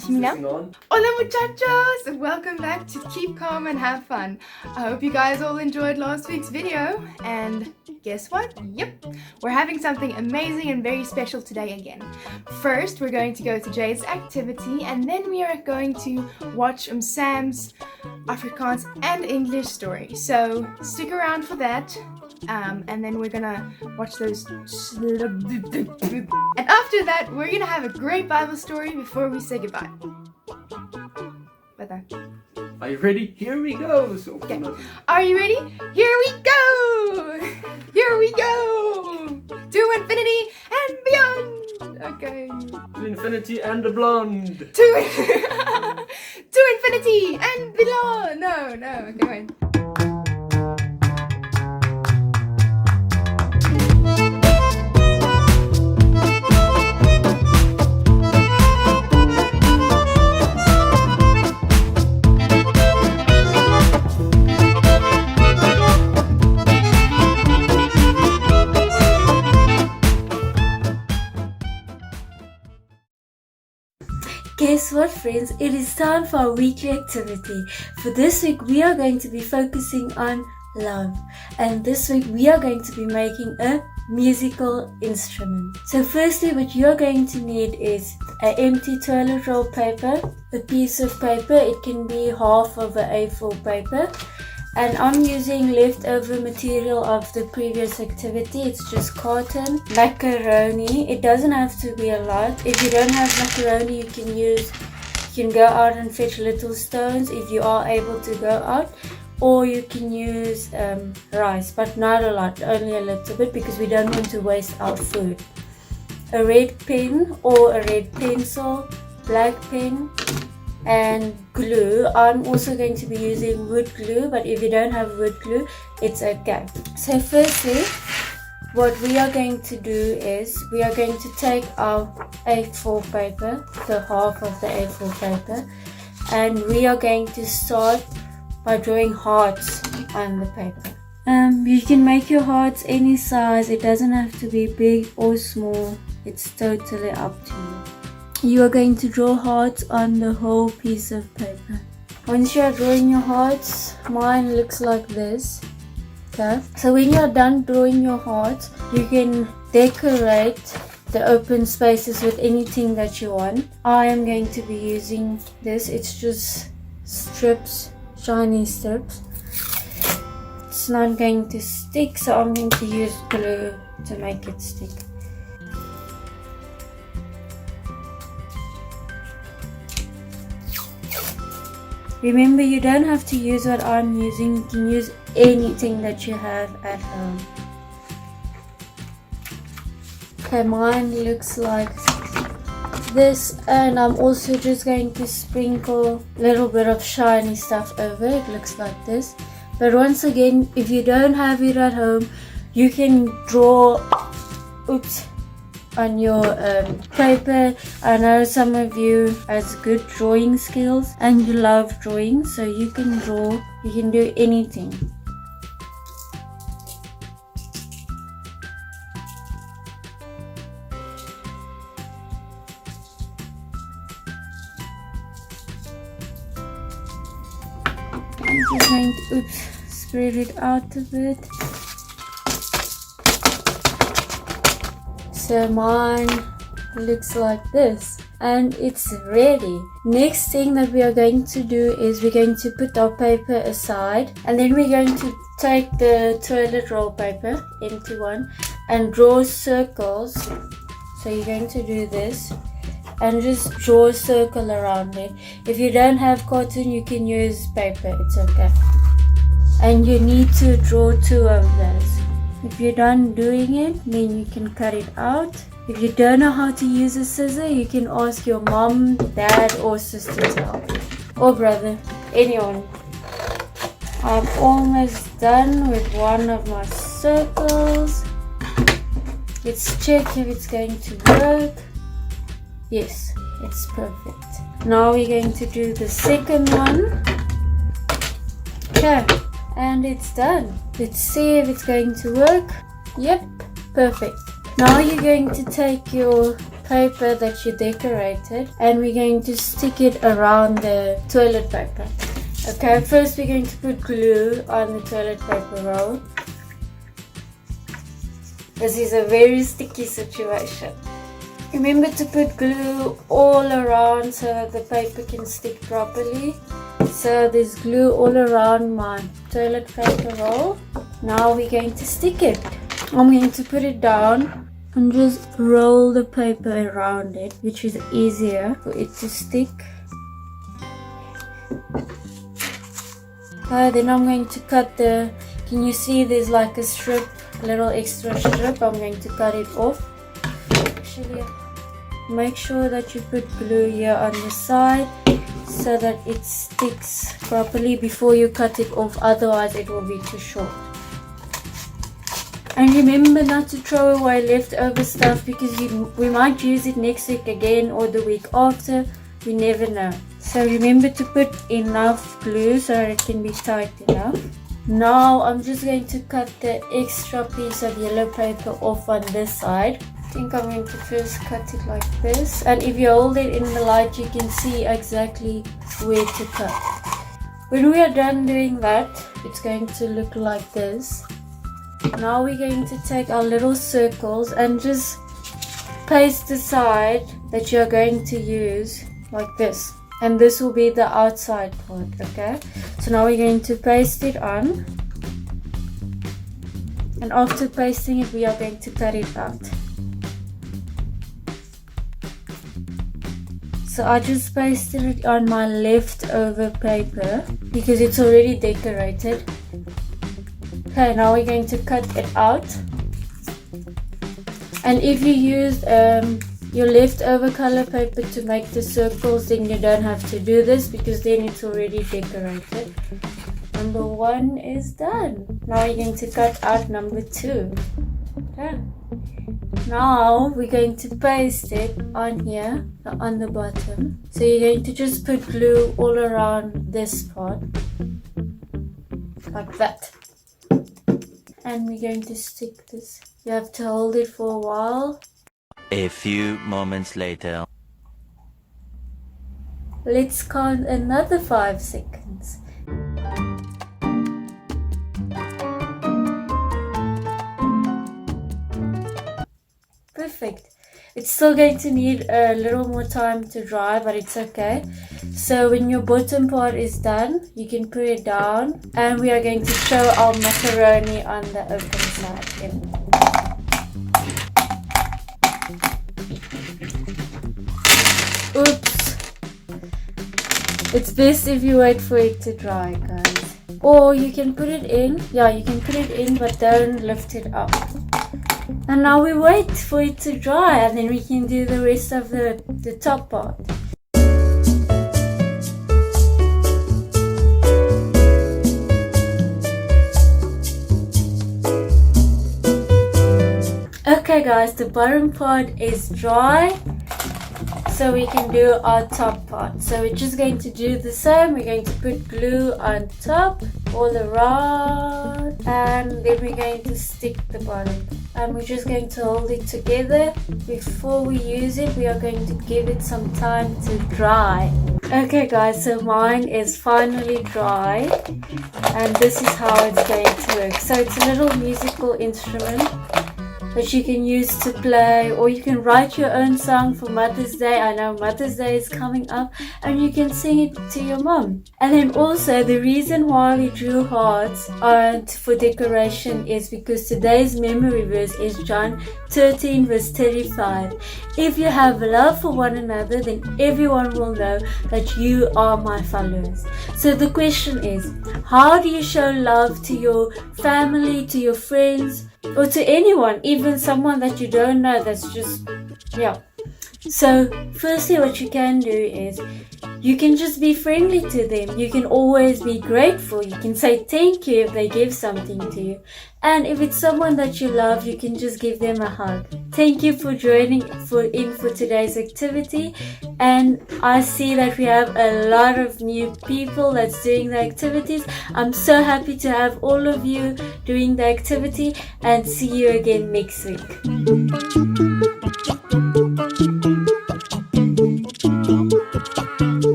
Bismillah. Hola muchachos! Welcome back to Keep Calm and Have Fun. I hope you guys all enjoyed last week's video, and guess what? Yep, we're having something amazing and very special today again. First, we're going to go to Jade's activity, and then we are going to watch Sam's Afrikaans and English story. So stick around for that. And then we're gonna watch those and after that we're gonna have a great Bible story before we say goodbye. Are you ready? Here we go. Okay. Are you ready? Here we go! Here we go! To infinity and beyond! Okay. To infinity and the blonde. To infinity and beyond! No, okay, wait. Guess what, friends? It is time for our weekly activity. For this week, we are going to be focusing on love. And this week, we are going to be making a musical instrument. So firstly, what you're going to need is an empty toilet roll paper, a piece of paper. It can be half of an A4 paper. And I'm using leftover material of the previous activity. It's just cotton, macaroni. It doesn't have to be a lot. If you don't have macaroni, you can go out and fetch little stones if you are able to go out. Or you can use rice, but not a lot, only a little bit, because we don't want to waste our food. A red pen or a red pencil, black pen, and glue. I'm also going to be using wood glue, but if you don't have wood glue, it's okay. So firstly, what we are going to do is we are going to take our A4 paper, the half of the A4 paper, and we are going to start by drawing hearts on the paper. You can make your hearts any size. It doesn't have to be big or small. It's totally up to you. You are going to draw hearts on the whole piece of paper. Once you are drawing your hearts, mine looks like this. Okay. So when you are done drawing your hearts, you can decorate the open spaces with anything that you want. I am going to be using this. It's just strips, shiny strips. It's not going to stick, so I'm going to use glue to make it stick. Remember, you don't have to use what I'm using. You can use anything that you have at home. Okay, mine looks like this, and I'm also just going to sprinkle a little bit of shiny stuff over. It looks like this. But once again, if you don't have it at home, you can draw on your paper. I know some of you has good drawing skills and you love drawing, so you can draw, you can do anything. I'm just going to spread it out a bit. So mine looks like this, and it's ready. Next thing that we are going to do is we're going to put our paper aside, and then we're going to take the toilet roll paper, empty one, and draw circles. So you're going to do this and just draw a circle around it. If you don't have cotton, you can use paper, it's okay. And you need to draw 2 of those. If you're done doing it, then you can cut it out. If you don't know how to use a scissor, you can ask your mom, dad, or sister's help. Or brother, anyone. I'm almost done with one of my circles. Let's check if it's going to work. Yes, it's perfect. Now we're going to do the second one. Okay. And it's done. Let's see if it's going to work. Yep, perfect. Now you're going to take your paper that you decorated, and we're going to stick it around the toilet paper. Okay, first we're going to put glue on the toilet paper roll. This is a very sticky situation. Remember to put glue all around so that the paper can stick properly. So there's glue all around my toilet paper roll. Now we're going to stick it. I'm going to put it down and just roll the paper around it, which is easier for it to stick. Okay, then I'm going to cut the, can you see there's like a strip, a little extra strip? I'm going to cut it off. Actually, make sure that you put glue here on the side so that it sticks properly before you cut it off, otherwise it will be too short. And remember not to throw away leftover stuff, because we might use it next week again or the week after, we never know. So remember to put enough glue so that it can be tight enough. Now I'm just going to cut the extra piece of yellow paper off on this side. I think I'm going to first cut it like this, and if you hold it in the light you can see exactly where to cut. When we are done doing that, it's going to look like this. Now we're going to take our little circles and just paste the side that you're going to use like this, and this will be the outside part. Okay, so now we're going to paste it on, and after pasting it we are going to cut it out. So I just pasted it on my leftover paper because it's already decorated. Okay, now we're going to cut it out. And if you used your leftover color paper to make the circles, then you don't have to do this because then it's already decorated. Number 1 is done. Now we're going to cut out number 2. Done. Now we're going to paste it on here, on the bottom. So you're going to just put glue all around this part, like that. And we're going to stick this. You have to hold it for a while. A few moments later. Let's count another 5 seconds. Perfect. It's still going to need a little more time to dry, but it's okay. So when your bottom part is done, you can put it down, and we are going to show our macaroni on the open side. Oops. It's best if you wait for it to dry, guys. Or you can put it in. Yeah, you can put it in, but don't lift it up. And now we wait for it to dry, and then we can do the rest of the top part. Okay guys, the bottom part is dry, so we can do our top part. So we're just going to do the same. We're going to put glue on top all around, and then we're going to stick the bottom, and we're just going to hold it together. Before we use it, we are going to give it some time to dry. Okay guys, so mine is finally dry, and this is how it's going to work. So it's a little musical instrument that you can use to play, or you can write your own song for Mother's Day. I know Mother's Day is coming up, and you can sing it to your mom. And then also the reason why we drew hearts for decoration is because today's memory verse is John 13 verse 35. If you have love for one another, then everyone will know that you are my followers. So the question is, how do you show love to your family, to your friends, or to anyone, even someone that you don't know, that's just, yeah. So firstly, what you can do is you can just be friendly to them. You can always be grateful. You can say thank you if they give something to you. And if it's someone that you love, you can just give them a hug. Thank you for joining for today's activity. And I see that we have a lot of new people that's doing the activities. I'm so happy to have all of you doing the activity, and see you again next week.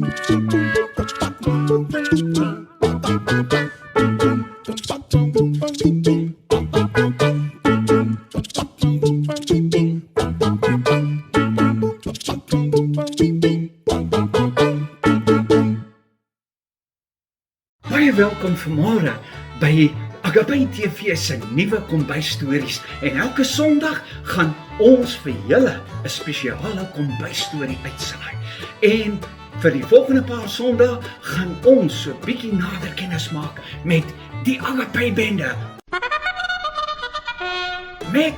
Baie welkom vanmôre by Agapé TV se nuwe kombuisstories en elke Sondag gaan ons vir julle 'n spesiale kombuisstorie uitsaai. En vir die volgende paar Sondae gaan ons so bietjie nader kennis maak met die Agapé bende. Met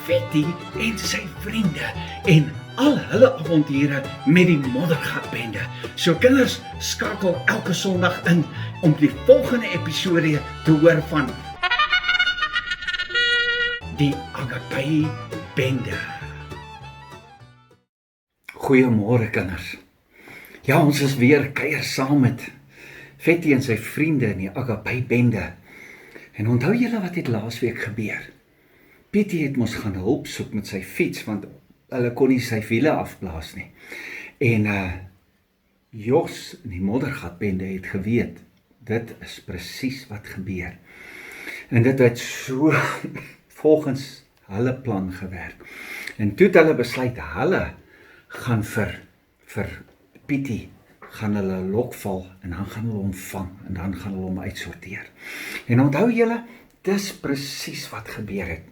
Fetty en sy vriende en al hulle avonture met die moddergatbende. So kinders, skakel elke Sondag in om die volgende episode te hoor van die Agapé bende. Goeiemôre kinders. Ja, ons is weer kuier saam met Fetty en sy vriende in die Agapé bende. En onthou julle wat het laasweek gebeur? Pietie het mos gaan hulp soek met sy fiets, want hulle kon nie sy wiele afblaas nie. En Jos in die moddergatbende het geweet, dit is presies wat gebeur. En dit het so volgens hulle plan gewerk. En toe het hulle besluit, hulle gaan vir Pietie, gaan hulle lokval en dan gaan hulle hom vang en dan gaan hulle hom uitsorteer. En onthou julle, dis presies wat gebeur het.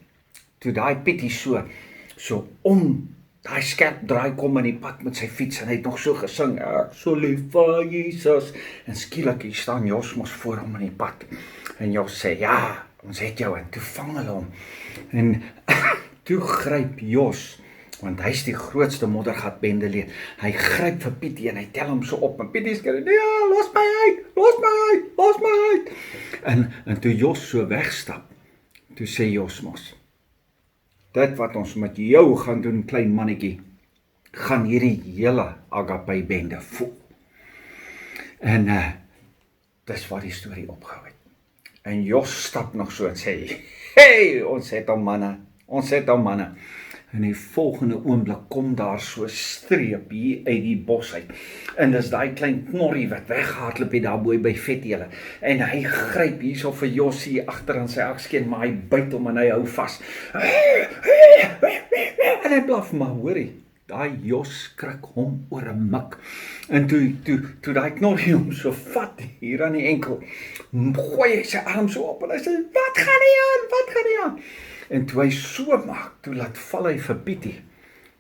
Toe daai Pietie so om daai skerp draai kom in die pad met sy fiets en hy het nog so gesing, ek so lief vir Jesus. En skielik hier staan Jos mos voor hom in die pad. En Jos sê, ja, ons het jou, en toe vang hulle hom. En toe gryp Jos, want hy is die grootste moddergatbendelid. Hy gryp vir Pietie en hy tel hom so op. En Pietie sê, ja, los my uit, los my uit, los my uit. En toe Jos so wegstap, toe sê Jos mos, dit wat ons met jou gaan doen, klein mannetjie, gaan hierdie hele Agapé bende voel. En dis waar die storie opgehou het. En Jos stap nog so en sê, hey, ons het hom manne, ons het hom manne. En die volgende oomblik kom daar so streep hier uit die bos uit. En dis daai klein knorrie wat weggehardloop het daar bo by Fetty hulle. En hy gryp hierso vir Jos hier agter aan sy akskeen, maar hy byt hom en hy hou vas. En hy blaf, maar hoorie, daai Jos skrik hom oor 'n mik. En toe daai knorrie hom so vat hier aan die enkel, gooi hy sy arm so op en hy sê, wat gaan nie aan, wat gaan nie aan? En toe hy so maak, toe laat val hy vir Pietie.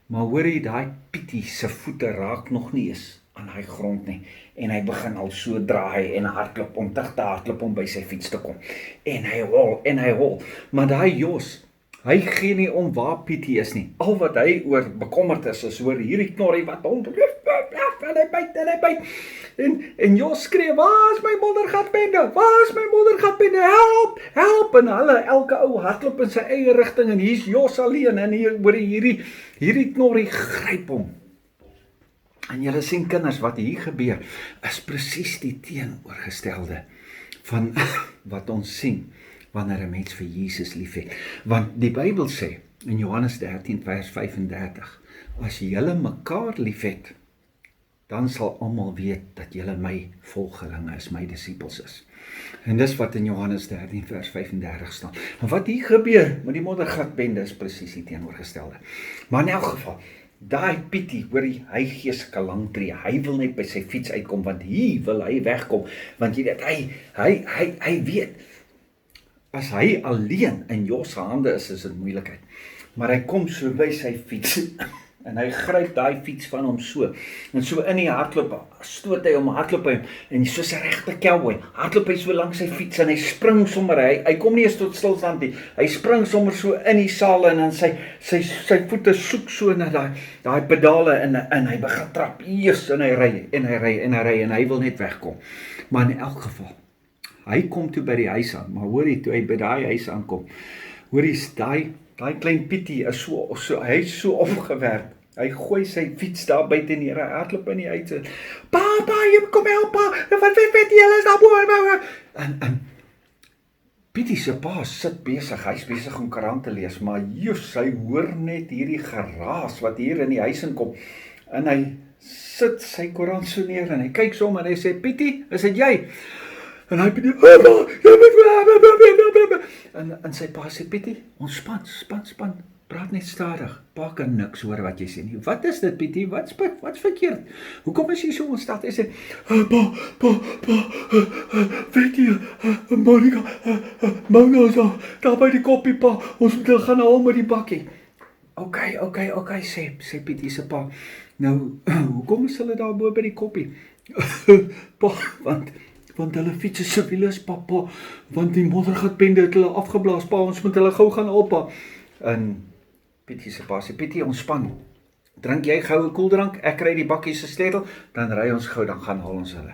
Maar hoorie, daai Pietie se voete raak nog nie eens aan hy grond nie. En hy begin al so draai en hardloop om terug te hardloop om by sy fiets te kom. En hy hol. Maar daai Jos, hy gee nie om waar Pietie is nie. Al wat hy oor bekommerd is oor hierdie knorrie wat hom en hy byt. En Jos skree, waar is my moddergatbende? Waar is my moddergatbende? Help, help! En hulle, elke ou hardloop in sy eie rigting en hier's Jos alleen en hierdie knorrie gryp hom. En julle sien kinders, wat hier gebeur, is presies die teenoorgestelde van wat ons sien wanneer 'n mens vir Jesus liefhet. Want die Bybel sê in Johannes 13 vers 35, as julle mekaar liefhet, dan sal almal weet dat julle my volgelinge is, my disippels is. En dis wat in Johannes 13 vers 35 staan. En wat hier gebeur met die moddergatbende is presies die teenoorgestelde. Maar in elk geval, daai Pietie, hoorie, hy gee sulke lang tree. Hy wil net by sy fiets uitkom, want hier wil hy wegkom. Want jy weet, hy weet, as hy alleen in Jos se hande is dit moeilikheid. Maar hy kom so by sy fiets en hy gryp daai fiets van hom so. En so in die hardloop, stoot hy hom, hardloop hy, en soos 'n regte cowboy, hardloop hy so langs sy fiets en hy spring sommer, hy kom nie eens tot stilstand nie. Hy spring sommer so in die saal en dan sy voete soek so na daai pedale en hy begin trap. Eers en hy ry en hy wil net wegkom. Maar in elk geval, hy kom toe by die huis aan, maar hoorie, toe hy by daai huis aankom, hoorie, daai klein Pietie is hy is so opgewerk. Hy gooi sy fiets daar buite neer, hy hardloop in die huis en, Papa, jy kom help, pa, wat weet jy, is daar bo. En Pietie se pa sit besig, hy's besig om koerant te lees, maar hy hoor net hierdie geraas wat hier in die huis inkom, en hy sit sy koerant so neer en hy kyk som en hy sê, Pietie, is dit jy? En hy Pietie, en sy pa sê, Pietie, ontspan, praat net stadig, pa kan niks hoor wat jy sê nie. Wat is dit, Pietie, wat's verkeerd? Hoekom is jy so ontstel? Hy sê, pa, weet jy, Mona is daar by die koppie, pa, ons moet gaan haal met die bakkie. Okay, sê Pietie se pa. Nou, hoekom is hulle daar bo by die koppie? Pa, want hulle fiets se wiele is papa, want die moddergatbende het hulle afgeblaas, pa, ons moet hulle gou gaan haal, pa. En Pietie se pa sê, Pietie, ontspan. Drink jy gou 'n koeldrank, ek kry die bakkie se sleutel, dan ry ons gou, dan gaan haal ons hulle.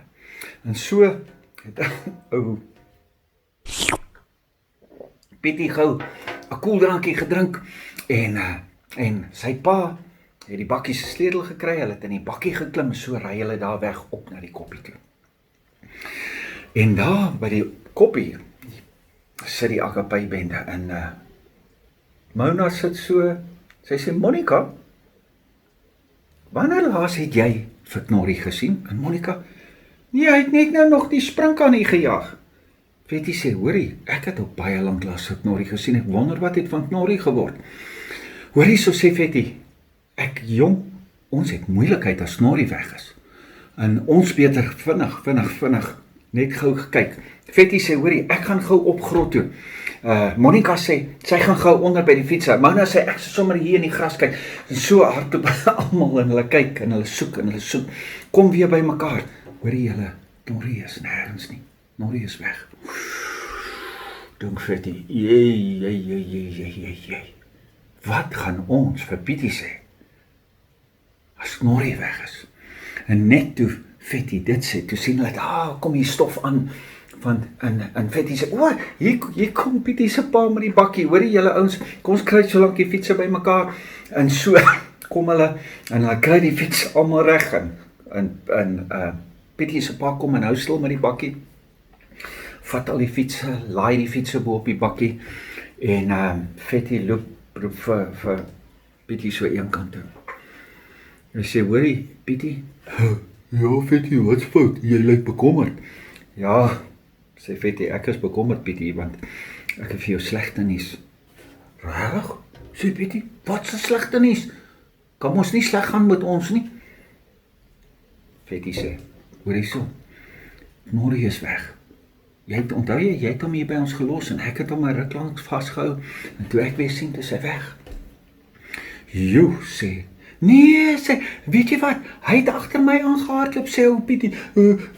En so het Pietie gou 'n koeldrankie gedrink en sy pa het die bakkie se sleutel gekry, hulle het in die bakkie geklim, so ry hulle daar weg op na die koppie toe. En daar by die koppie sit die Agapé bende en Mona sit so, sy sê, Monica, wanneer laas het jy vir Knorrie gesien? En Monica, nee, hy het net nou nog die sprinkaan gejaag. Fetty sê, hoorie, ek het op baie lank laas vir Knorrie gesien, ek wonder wat het van Knorrie geword. Hoorie, so sê Fetty, ons het moeilikheid as Knorrie weg is. En ons beter vinnig, net gou gekyk. Fetty sê, hoorie, ek gaan gou op grot toe. Monica sê, sy gaan gou onder by die fietser. Mona sê, ek sal sommer hier in die gras kyk. En so hardloop almal en hulle kyk en hulle soek. Kom weer by mekaar. Hoorie julle, Knorrie is nêrens nie. Knorrie is weg. Dink Fetty, jee. Wat gaan ons vir Pietie sê? As Knorrie weg is. En net toe Fetty dit sê, toe sien hulle, kom hier stof aan. En Fetty sê, hier kom Pietie se pa met die bakkie, hoorie julle ouens, kom ons kry so lank die fietsse by mekaar, en so kom hulle, en hulle kry die fiets almal reg, en Pietie se pa kom en hou stil met die bakkie, vat al die fietsse, laai die fietsse bo op die bakkie, en Fetty roep vir Pietie so een kant toe. Hy sê, hoorie, Pietie? Ja, Fetty, wat's fout? Jy lyk bekommerd. Ja, sê Fetty, ek is bekommerd, Pietie, want ek het vir jou slegte nuus. Regtig? Sê Pietie, wat is slegte nuus? Kan ons nie sleg gaan met ons nie? Fetty sê, hoorie so, Knorrie is weg. Onthou jy het hom hier by ons gelos en ek het hom 'n ruk lank vasgehou en toe ek weer sien, toe is hy weg. Jo, sê, nee, sê, weet jy wat, hy het agter my aangehardloop, sê ou Pietie,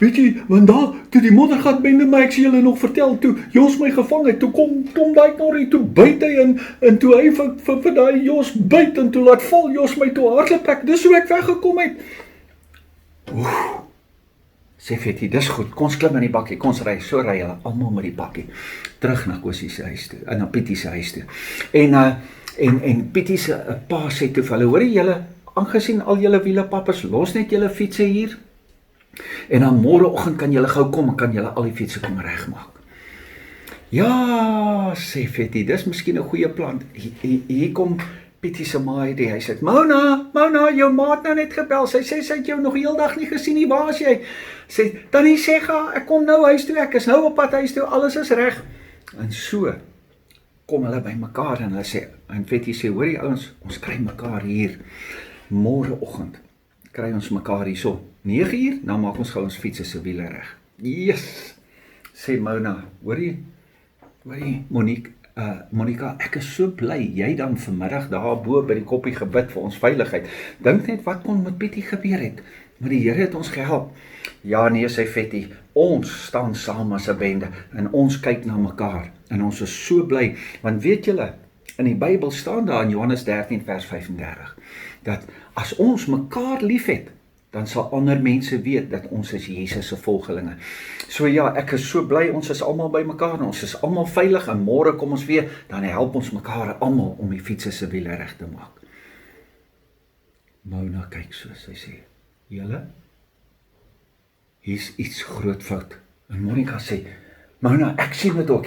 weet jy, want daar, toe die moddergatbende my, ek sê julle nog vertel, toe Jos my gevang het, toe kom daai Knorrie, toe byt hy en toe hy vir daai Jos byt en toe laat val Jos my toe hardloop ek, dis hoe ek weggekom het. Sê Fetty, dis goed, kom ons klim in die bakkie, kom ons ry, so ry hulle almal met die bakkie, terug na Kosie se huis toe, na Pietie se huis toe. En Pietie se pa sê toe vir hulle, hoorie julle, aangesien al julle wielepappers, los net julle fietsse hier, en dan môreoggend kan julle gou kom, en kan julle al die fietsse kom regmaak. Ja, sê Fetty, dis miskien 'n goeie plan. Hier kom Pietie se ma uit die huis uit. Mona, jou ma het nou net gebel. Sy sê sy het jou nog heeldag nie gesien nie. Waar is jy? Sê, Tannie sê ek kom nou huis toe. Ek is nou op pad huis toe. Alles is reg. En so kom hulle by mekaar en hulle sê, en Fetty sê, hoorie ouens, ons kry mekaar hier. Môreoggend kry ons mekaar hierso. 9:00, dan maak ons gou ons fietsse se wiele reg. Yes, sê Mona, hoorie Monica, ek is so bly, jy dan vanmiddag daar bo by die koppie gebid vir ons veiligheid. Dink net wat kon met Pietie gebeur het, maar die Here het ons gehelp. Ja nee, sê Fetty, ons staan saam as 'n bende, en ons kyk na mekaar, en ons is so bly, want weet julle, in die Bybel staan daar in Johannes 13 vers 35, dat as ons mekaar lief het, dan sal ander mense weet dat ons is Jesus se volgelinge. So ja, ek is so bly, ons is almal by mekaar, ons is almal veilig, en môre kom ons weer, dan help ons mekaar almal om die fietsse se wiele reg te maak. Mona kyk so, sy sê, julle, hier's iets groot fout. En Monica sê, Mona, ek sien dit ook.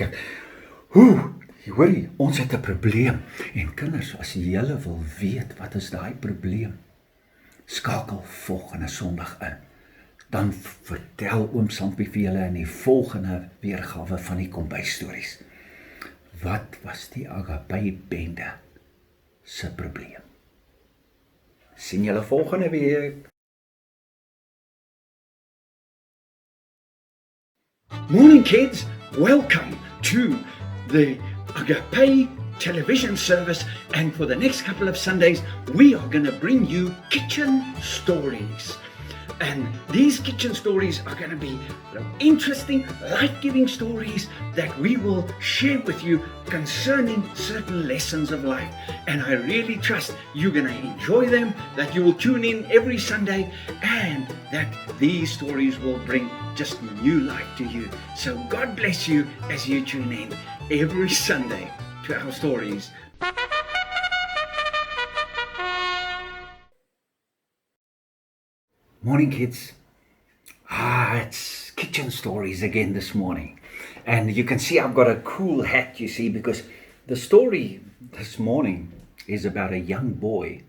Hoorie, ons het 'n probleem. En kinders, as julle wil weet, wat is daai probleem? Skakel volgende Sondag in. Dan vertel oom Sampie vir julle in die volgende weergawe van die kombuisstories. Wat was die Agapé bende se probleem? Sien julle volgende week. Morning kids, welcome to the Agapé television service, and for the next couple of Sundays we are going to bring you kitchen stories. And these kitchen stories are going to be interesting, life-giving stories that we will share with you concerning certain lessons of life. And I really trust you're going to enjoy them, that you will tune in every Sunday, and that these stories will bring just new life to you. So God bless you as you tune in every Sunday to our stories. Morning kids. It's kitchen stories again this morning. And you can see I've got a cool hat, you see, because the story this morning is about a young boy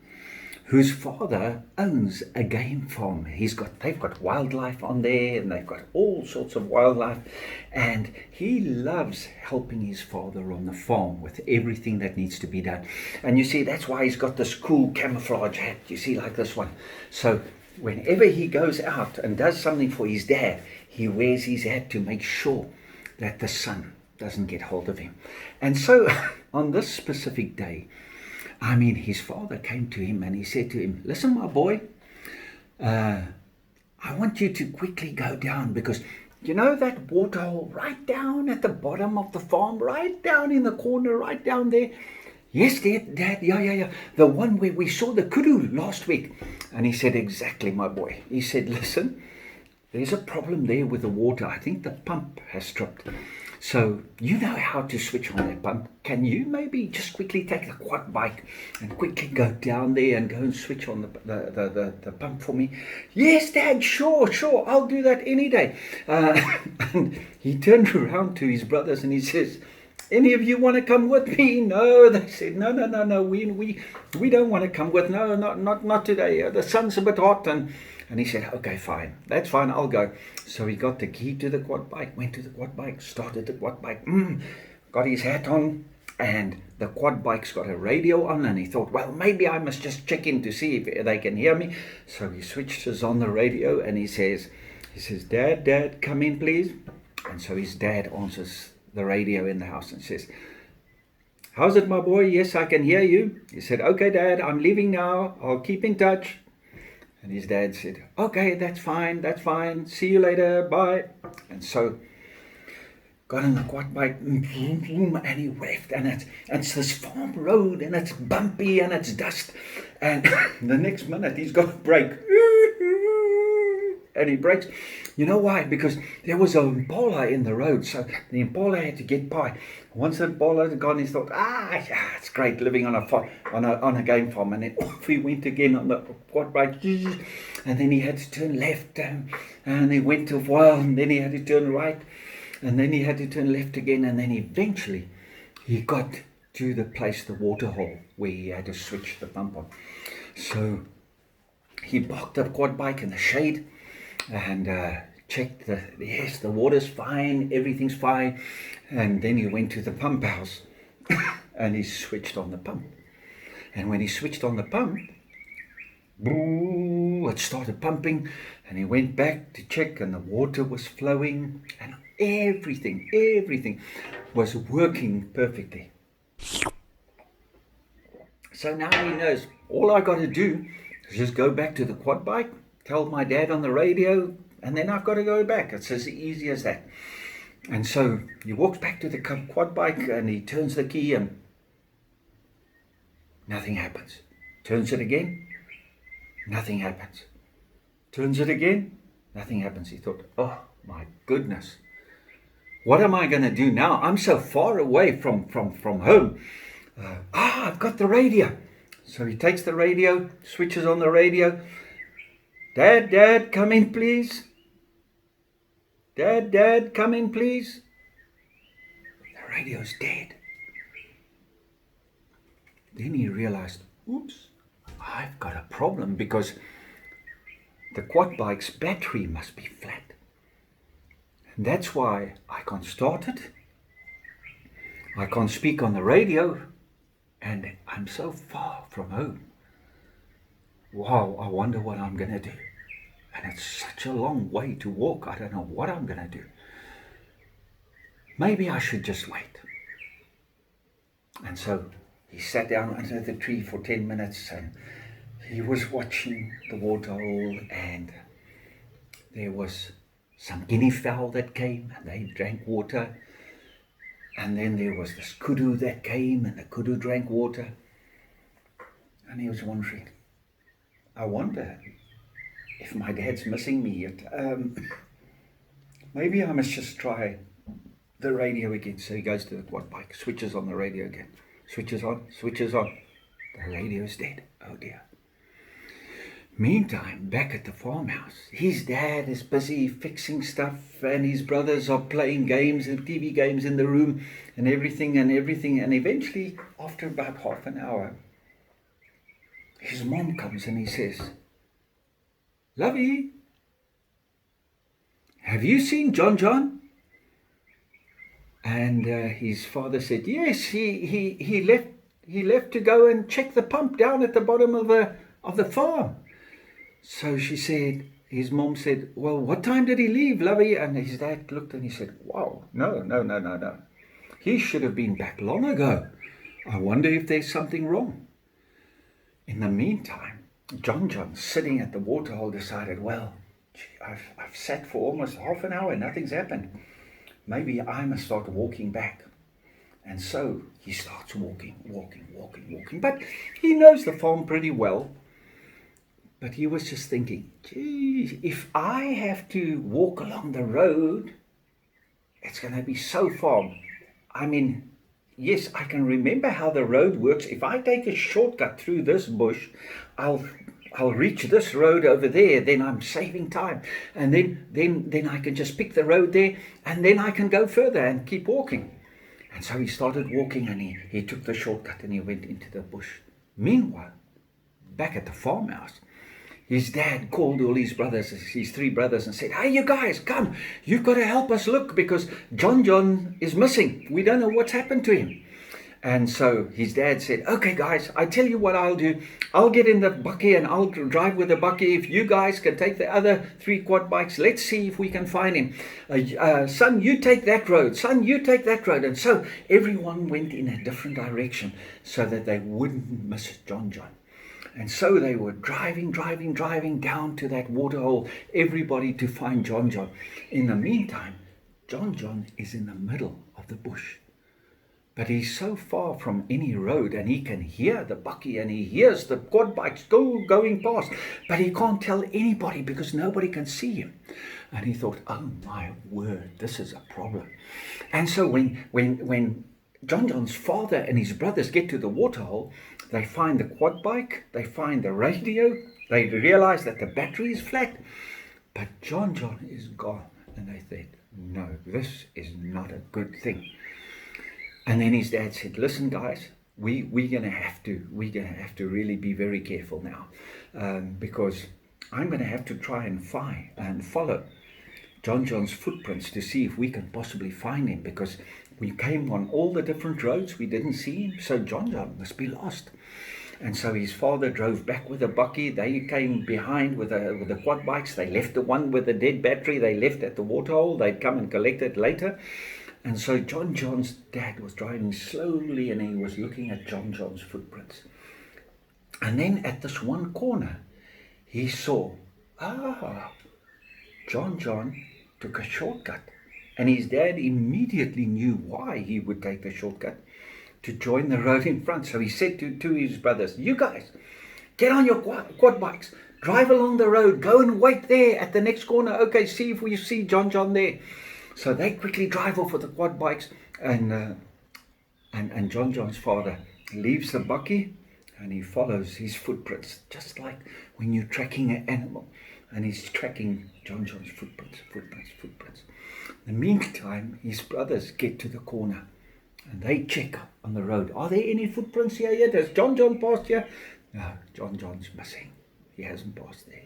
whose father owns a game farm. They've got wildlife on there, and they've got all sorts of wildlife, and he loves helping his father on the farm with everything that needs to be done. And you see, that's why he's got this cool camouflage hat, you see, like this one. So whenever he goes out and does something for his dad, he wears his hat to make sure that the sun doesn't get hold of him. And so on this specific day, his father came to him and he said to him, "Listen, my boy, I want you to quickly go down, because you know that water hole right down at the bottom of the farm, right down in the corner, right down there? Yes, Dad, yeah. The one where we saw the kudu last week." And he said, "Exactly, my boy." He said, "Listen, there's a problem there with the water. I think the pump has tripped. So you know how to switch on that pump. Can you maybe just quickly take the quad bike and quickly go down there and go and switch on the pump for me?" "Yes, Dad, sure, I'll do that any day." And he turned around to his brothers and he says, "Any of you want to come with me?" No, they said, no, we don't want to come with. No, not today. The sun's a bit hot. And he said, "Okay, fine. That's fine. I'll go." So he got the key to the quad bike, went to the quad bike, started the quad bike, got his hat on, and the quad bike's got a radio on, and he thought, well, maybe I must just check in to see if they can hear me. So he switches on the radio and he says, Dad, come in, please." And so his dad answers the radio in the house and says, "How's it, my boy?" "Yes, I can hear you." He said, "Okay, Dad, I'm leaving now. I'll keep in touch." And his dad said, "Okay, that's fine. See you later, bye." And so got on the quad bike, and he left, and it's this farm road, and it's bumpy, and it's dust. And the next minute, he's got a brake. And he brakes. You know why? Because there was an impala in the road, so the impala had to get by. Once the impala had gone, he thought, yeah, it's great living on a game farm. And then off he went again on the quad bike, and then he had to turn left, and he went a while, and then he had to turn right, and then he had to turn left again, and then eventually he got to the place, the water hole, where he had to switch the pump on. So he parked the quad bike in the shade, and checked the water's fine, everything's fine. And then he went to the pump house and he switched on the pump. And when he switched on the pump, it started pumping, and he went back to check, and the water was flowing, and everything was working perfectly. So now he knows, all I got to do is just go back to the quad bike, tell my dad on the radio, and then I've got to go back. It's as easy as that. And so he walks back to the quad bike, and he turns the key, and nothing happens. Turns it again, nothing happens. Turns it again, nothing happens. He thought, oh my goodness, what am I going to do now? I'm so far away from home. I've got the radio. So he takes the radio, switches on the radio. Dad, come in, please. Dad, come in, please. The radio's dead. Then he realized, oops, I've got a problem, because the quad bike's battery must be flat. And that's why I can't start it. I can't speak on the radio, and I'm so far from home. Wow, I wonder what I'm going to do. And it's such a long way to walk. I don't know what I'm going to do. Maybe I should just wait. And so he sat down under the tree for 10 minutes and he was watching the waterhole, and there was some guinea fowl that came and they drank water. And then there was this kudu that came and the kudu drank water. And he was wondering, I wonder if my dad's missing me yet. Maybe I must just try the radio again. So he goes to the quad bike, switches on the radio again. Switches on, switches on. The radio's dead. Oh dear. Meantime, back at the farmhouse, his dad is busy fixing stuff and his brothers are playing games and TV games in the room and everything. And eventually, after about half an hour, his mom comes and he says, Lovey, have you seen John? And his father said, yes, he left to go and check the pump down at the bottom of the farm. So she said, his mom said, well, what time did he leave, Lovey? And his dad looked and he said, wow, no. He should have been back long ago. I wonder if there's something wrong. In the meantime, John, sitting at the waterhole, decided, well, I've sat for almost half an hour, nothing's happened. Maybe I must start walking back. And so he starts walking. But he knows the farm pretty well. But he was just thinking, gee, if I have to walk along the road, it's going to be so far. I mean, yes, I can remember how the road works. If I take a shortcut through this bush, I'll reach this road over there, then I'm saving time. And then I can just pick the road there, and then I can go further and keep walking. And so he started walking, and he took the shortcut and he went into the bush. Meanwhile, back at the farmhouse, his dad called all his brothers, his three brothers, and said, hey, you guys, come, you've got to help us look because John is missing. We don't know what's happened to him. And so his dad said, okay, guys, I tell you what I'll do. I'll get in the bakkie and I'll drive with the bakkie. If you guys can take the other 3 quad bikes, let's see if we can find him. Son, you take that road. Son, you take that road. And so everyone went in a different direction so that they wouldn't miss John. And so they were driving down to that waterhole, everybody to find John. In the meantime, John is in the middle of the bush. But he's so far from any road, and he can hear the bakkie and he hears the quad bike still going past. But he can't tell anybody because nobody can see him. And he thought, oh my word, this is a problem. And so when John's father and his brothers get to the waterhole, they find the quad bike, they find the radio, they realize that the battery is flat, but John is gone. And they said, no, this is not a good thing. And then his dad said, listen guys, we're gonna have to really be very careful now, because I'm gonna have to try and follow John's footprints to see if we can possibly find him, because we came on all the different roads, we didn't see him, so John must be lost. And so his father drove back with a bakkie. They came behind with the quad bikes. They left the one with the dead battery. They left at the waterhole. They'd come and collect it later. And so John's dad was driving slowly, and he was looking at John's footprints. And then at this one corner, he saw, John took a shortcut. And his dad immediately knew why he would take the shortcut, to join the road in front. So he said to his brothers, you guys, get on your quad bikes, drive along the road, go and wait there at the next corner. Okay, see if we see John there. So they quickly drive off with the quad bikes, and John's father leaves the bakkie and he follows his footprints, just like when you're tracking an animal, and he's tracking John's footprints. In the meantime, his brothers get to the corner and they check on the road. Are there any footprints here yet? Has John passed here? No, John's missing. He hasn't passed there.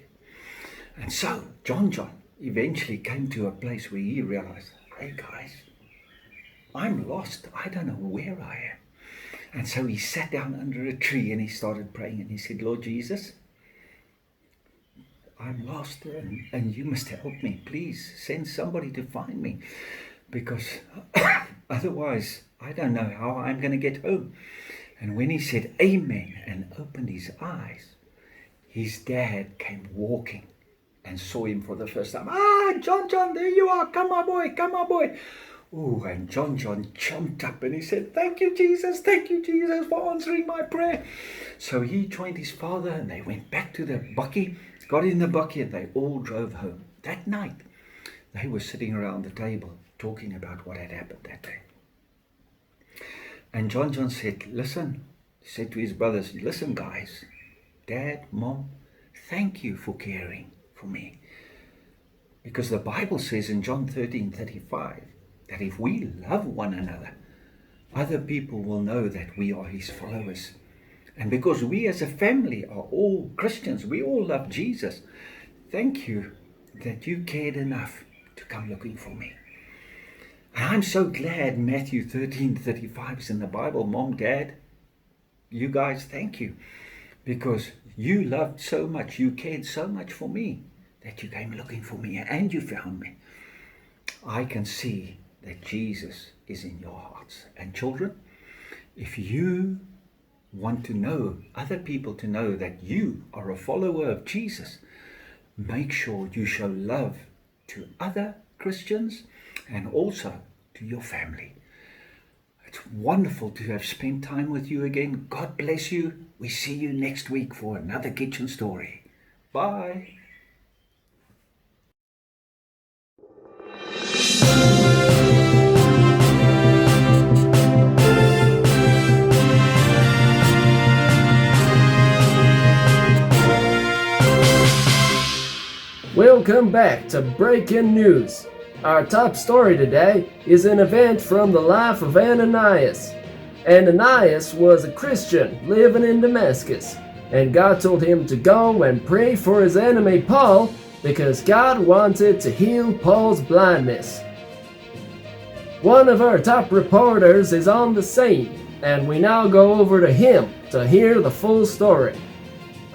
And so John eventually came to a place where he realized, hey guys, I'm lost. I don't know where I am. And so he sat down under a tree and he started praying and he said, Lord Jesus, I'm lost and you must help me. Please send somebody to find me, because otherwise I don't know how I'm going to get home. And when he said amen and opened his eyes, his dad came walking and saw him for the first time. John, there you are. Come my boy. Oh, and John jumped up and he said, thank you, Jesus, for answering my prayer. So he joined his father and they went back to the bakkie, got in the bakkie, and they all drove home. That night, they were sitting around the table talking about what had happened that day. And John said, said to his brothers, listen guys, Dad, Mom, thank you for caring for me. Because the Bible says in John 13:35, that if we love one another, other people will know that we are his followers. And because we as a family are all Christians, we all love Jesus, thank you that you cared enough to come looking for me. And I'm so glad Matthew 13:35 is in the Bible. Mom, Dad, you guys, thank you. Because you loved so much, you cared so much for me, that you came looking for me and you found me. I can see that Jesus is in your hearts. And children, if you want to know, other people to know that you are a follower of Jesus, make sure you show love to other Christians and also to your family. It's wonderful to have spent time with you again. God bless you. We see you next week for another kitchen story. Bye. Welcome back to Breaking News. Our top story today is an event from the life of Ananias. Ananias was a Christian living in Damascus, and God told him to go and pray for his enemy Paul because God wanted to heal Paul's blindness. One of our top reporters is on the scene, and we now go over to him to hear the full story.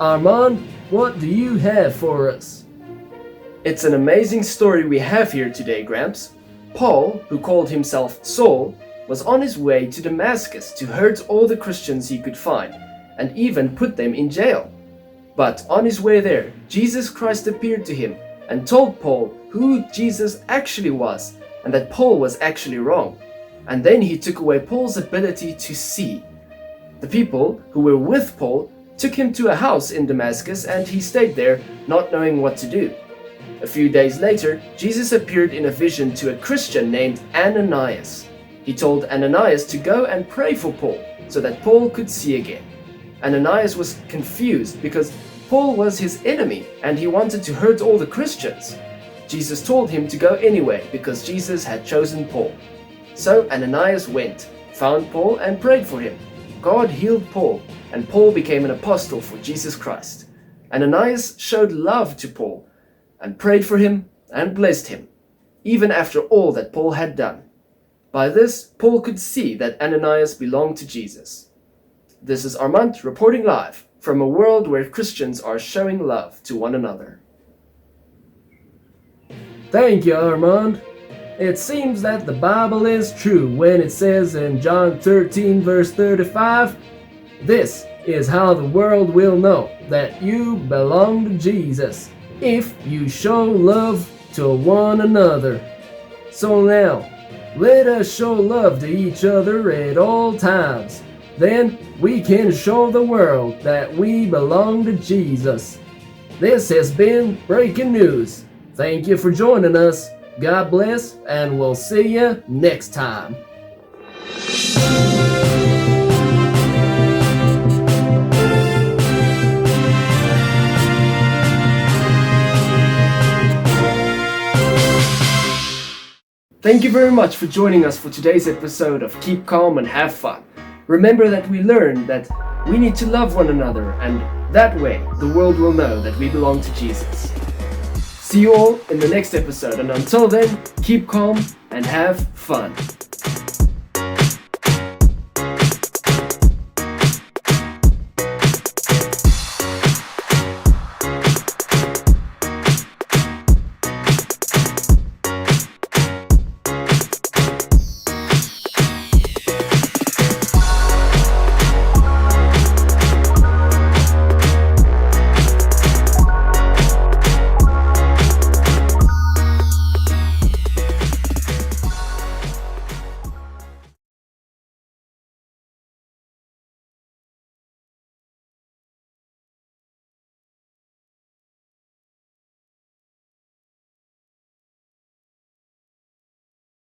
Armand, what do you have for us? It's an amazing story we have here today, Gramps. Paul, who called himself Saul, was on his way to Damascus to hurt all the Christians he could find, and even put them in jail. But on his way there, Jesus Christ appeared to him and told Paul who Jesus actually was, and that Paul was actually wrong. And then he took away Paul's ability to see. The people who were with Paul took him to a house in Damascus, and he stayed there, not knowing what to do. A few days later, Jesus appeared in a vision to a Christian named Ananias. He told Ananias to go and pray for Paul, so that Paul could see again. Ananias was confused because Paul was his enemy and he wanted to hurt all the Christians. Jesus told him to go anyway because Jesus had chosen Paul. So Ananias went, found Paul and prayed for him. God healed Paul, and Paul became an apostle for Jesus Christ. Ananias showed love to Paul and prayed for him and blessed him, even after all that Paul had done. By this, Paul could see that Ananias belonged to Jesus. This is Armand reporting live from a world where Christians are showing love to one another. Thank you, Armand. It seems that the Bible is true when it says in John 13 verse 35, "This is how the world will know that you belong to Jesus, if you show love to one another." So now, let us show love to each other at all times. Then we can show the world that we belong to Jesus. This has been Breaking News. Thank you for joining us. God bless, and we'll see you next time. Thank you very much for joining us for today's episode of Keep Calm and Have Fun. Remember that we learned that we need to love one another, and that way the world will know that we belong to Jesus. See you all in the next episode, and until then, keep calm and have fun.